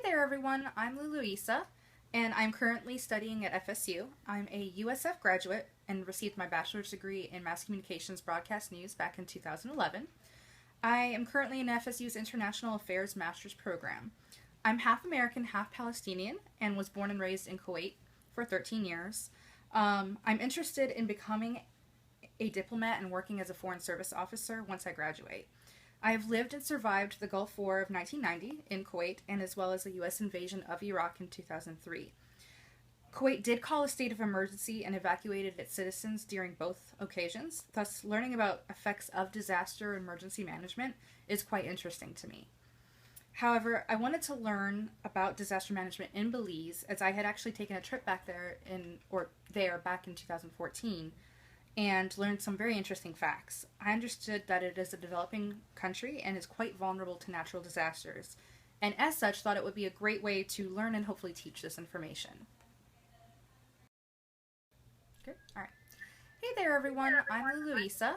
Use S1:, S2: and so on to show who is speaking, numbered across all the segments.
S1: there, everyone. I'm Louisa, and I'm currently studying at FSU. I'm a USF graduate and received my bachelor's degree in Mass Communications Broadcast News back in 2011. I am currently in FSU's International Affairs Master's program. I'm half American, half Palestinian, and was born and raised in Kuwait for 13 years. I'm interested in becoming a diplomat and working as a foreign service officer once I graduate. I have lived and survived the Gulf War of 1990 in Kuwait and as well as the U.S. invasion of Iraq in 2003. Kuwait did call a state of emergency and evacuated its citizens during both occasions, thus learning about effects of disaster emergency management is quite interesting to me. However, I wanted to learn about disaster management in Belize as I had actually taken a trip back there back in 2014 and learned some very interesting facts. I understood that it is a developing country and is quite vulnerable to natural disasters, and as such thought it would be a great way to learn and hopefully teach this information. Good. All right. Hey there, everyone. I'm Louisa,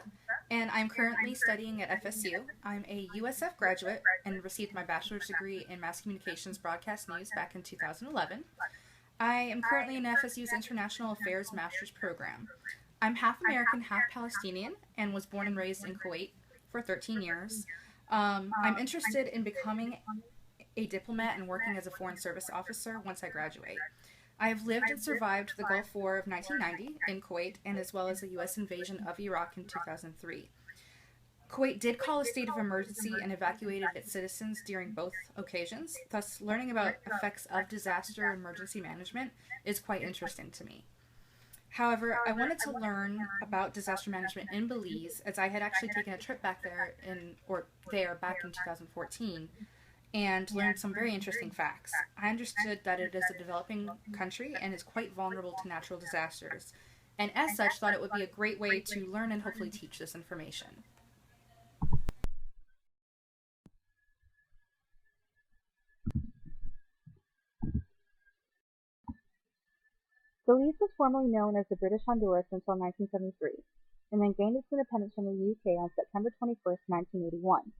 S1: and I'm currently studying at FSU. I'm a USF graduate and received my bachelor's degree in Mass Communications Broadcast News back in 2011. I am currently in FSU's International Affairs Master's program. I'm half American, half Palestinian, and was born and raised in Kuwait for 13 years. I'm interested in becoming a diplomat and working as a foreign service officer once I graduate. I have lived and survived the Gulf War of 1990 in Kuwait and as well as the U.S. invasion of Iraq in 2003. Kuwait did call a state of emergency and evacuated its citizens during both occasions, thus learning about effects of disaster emergency management is quite interesting to me. However, I wanted to learn about disaster management in Belize as I had actually taken a trip back there back in 2014 and learned some very interesting facts. I understood that it is a developing country and is quite vulnerable to natural disasters, and as such thought it would be a great way to learn and hopefully teach this information.
S2: Belize was formerly known as the British Honduras until 1973, and then gained its independence from the UK on September 21, 1981.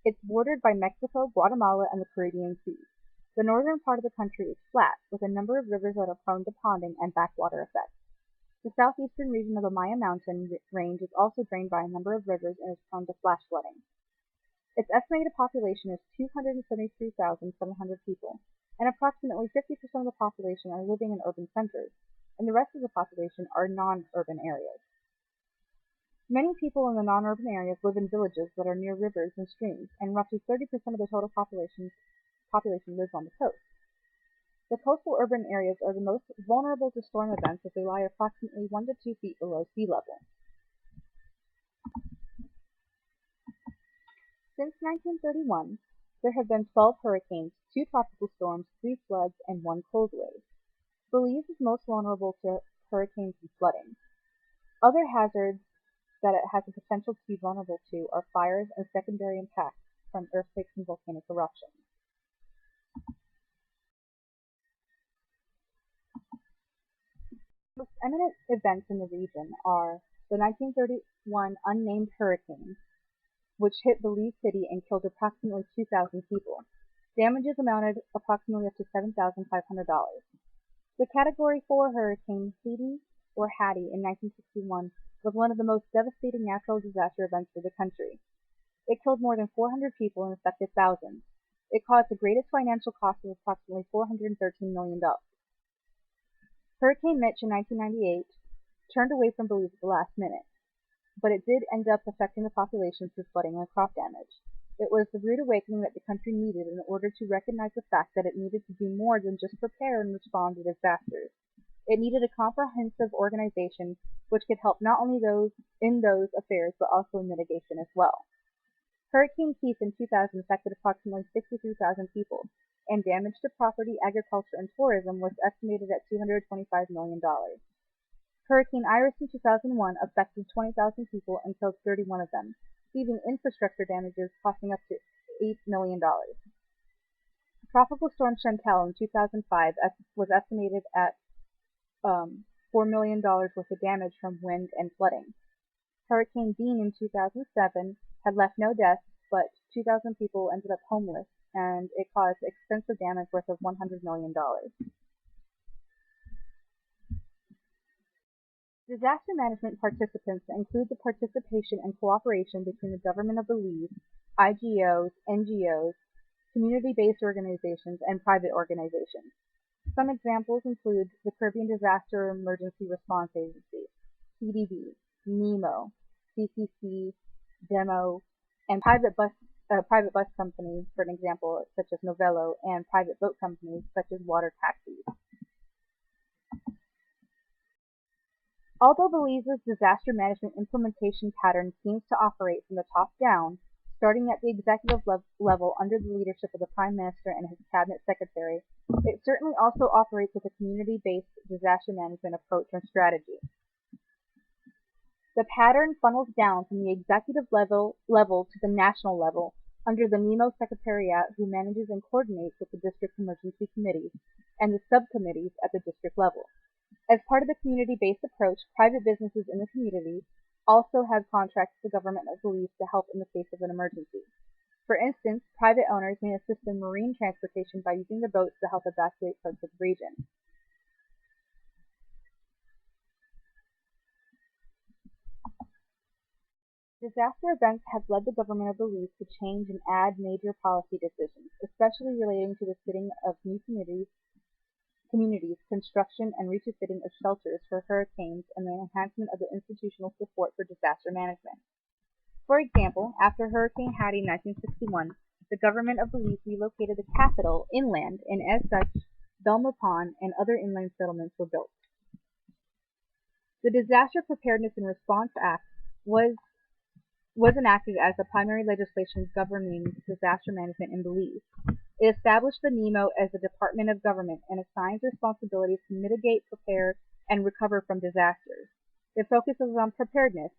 S2: It's bordered by Mexico, Guatemala, and the Caribbean Sea. The northern part of the country is flat, with a number of rivers that are prone to ponding and backwater effects. The southeastern region of the Maya Mountain range is also drained by a number of rivers and is prone to flash flooding. Its estimated population is 273,700 people, and approximately 50% of the population are living in urban centers, and the rest of the population are non-urban areas. Many people in the non-urban areas live in villages that are near rivers and streams, and roughly 30% of the total population lives on the coast. The coastal urban areas are the most vulnerable to storm events as they lie approximately 1 to 2 feet below sea level. Since 1931, there have been 12 hurricanes, 2 tropical storms, 3 floods, and 1 cold wave. Belize is most vulnerable to hurricanes and flooding. Other hazards that it has the potential to be vulnerable to are fires and secondary impacts from earthquakes and volcanic eruptions. The most eminent events in the region are the 1931 unnamed hurricane, which hit Belize City and killed approximately 2,000 people. Damages amounted approximately up to $7,500. The Category 4 hurricane Hattie in 1961 was one of the most devastating natural disaster events for the country. It killed more than 400 people and affected thousands. It caused the greatest financial cost of approximately $413 million. Hurricane Mitch in 1998 turned away from Belize at the last minute, but it did end up affecting the population through flooding and crop damage. It was the rude awakening that the country needed in order to recognize the fact that it needed to do more than just prepare and respond to disasters. It needed a comprehensive organization which could help not only those in those affairs but also in mitigation as well. Hurricane Keith in 2000 affected approximately 63,000 people, and damage to property, agriculture, and tourism was estimated at $225 million. Hurricane Iris in 2001 affected 20,000 people and killed 31 of them, leaving infrastructure damages costing up to $8 million. Tropical Storm Chantal in 2005 was estimated at $4 million worth of damage from wind and flooding. Hurricane Dean in 2007 had left no deaths, but 2,000 people ended up homeless and it caused extensive damage worth of $100 million. Disaster management participants include the participation and cooperation between the government of Belize, IGOs, NGOs, community-based organizations, and private organizations. Some examples include the Caribbean Disaster Emergency Response Agency, CDB, NEMO, CCC, DEMO, and private bus companies, for an example, such as Novello, and private boat companies such as water taxis. Although Belize's disaster management implementation pattern seems to operate from the top down, starting at the executive level under the leadership of the Prime Minister and his Cabinet Secretary, it certainly also operates with a community-based disaster management approach and strategy. The pattern funnels down from the executive level to the national level under the NEMO Secretariat, who manages and coordinates with the district emergency committees and the subcommittees at the district level. As part of the community-based approach, private businesses in the community also have contracts with the government of Belize to help in the face of an emergency. For instance, private owners may assist in marine transportation by using the boats to help evacuate parts of the region. Disaster events have led the government of Belize to change and add major policy decisions, especially relating to the fitting of new communities, construction and retrofitting of shelters for hurricanes, and the enhancement of the institutional support for disaster management. For example, after Hurricane Hattie in 1961, the government of Belize relocated the capital inland, and as such, Belmopan and other inland settlements were built. The Disaster Preparedness and Response Act was enacted as the primary legislation governing disaster management in Belize. It established the NEMO as a department of government and assigns responsibilities to mitigate, prepare, and recover from disasters. It focuses on preparedness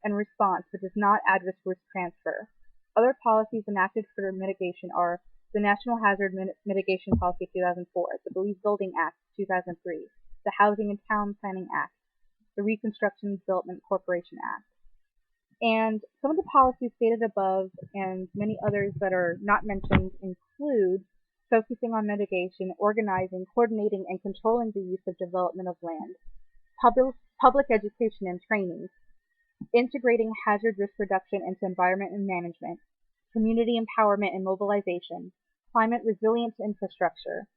S2: and response, but does not add risk transfer. Other policies enacted for mitigation are the National Hazard Mitigation Policy 2004, the Belize Building Act 2003, the Housing and Town Planning Act, the Reconstruction and Development Corporation Act. And some of the policies stated above and many others that are not mentioned include focusing on mitigation, organizing, coordinating, and controlling the use of development of land, public education and training, integrating hazard risk reduction into environment and management, community empowerment and mobilization, climate resilience infrastructure,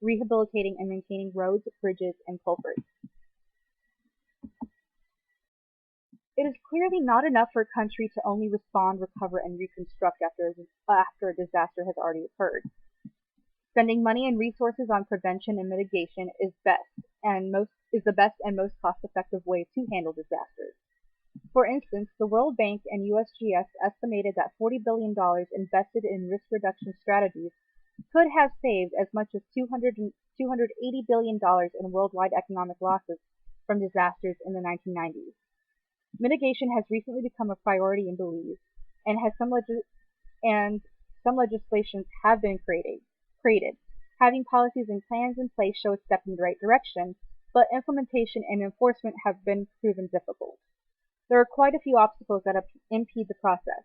S2: rehabilitating and maintaining roads, bridges, and culverts. It is clearly not enough for a country to only respond, recover, and reconstruct after a disaster has already occurred. Spending money and resources on prevention and mitigation is the best and most cost-effective way to handle disasters. For instance, the World Bank and USGS estimated that $40 billion invested in risk reduction strategies could have saved as much as $280 billion in worldwide economic losses from disasters in the 1990s. Mitigation has recently become a priority in Belize, and some legislations have been created. Having policies and plans in place show a step in the right direction, but implementation and enforcement have been proven difficult. There are quite a few obstacles that impede the process.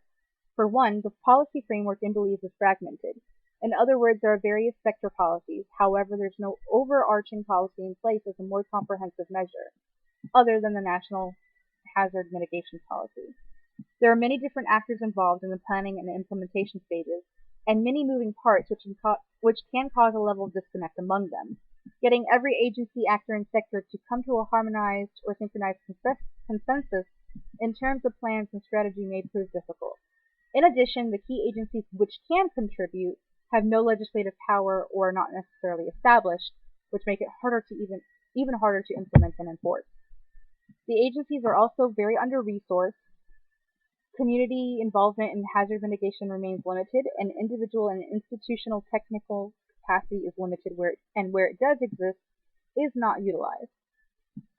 S2: For one, the policy framework in Belize is fragmented. In other words, there are various sector policies. However, there's no overarching policy in place as a more comprehensive measure, other than the National Hazard Mitigation Policy. There are many different actors involved in the planning and implementation stages, and many moving parts which can cause a level of disconnect among them. Getting every agency, actor, and sector to come to a harmonized or synchronized consensus in terms of plans and strategy may prove difficult. In addition, the key agencies which can contribute have no legislative power or are not necessarily established, which make it even harder to implement and enforce. The agencies are also very under-resourced. Community involvement in hazard mitigation remains limited, and individual and institutional technical capacity is limited where it does exist is not utilized.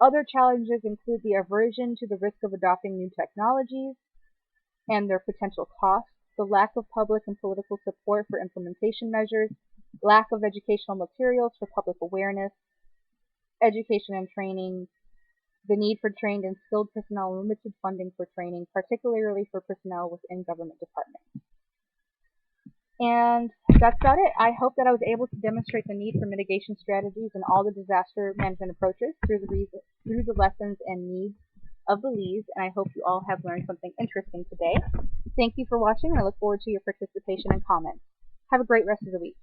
S2: Other challenges include the aversion to the risk of adopting new technologies and their potential costs, the lack of public and political support for implementation measures, lack of educational materials for public awareness, education and training, the need for trained and skilled personnel, and limited funding for training, particularly for personnel within government departments. And that's about it. I hope that I was able to demonstrate the need for mitigation strategies and all the disaster management approaches through the lessons and needs of Belize, and I hope you all have learned something interesting today. Thank you for watching, and I look forward to your participation and comments. Have a great rest of the week.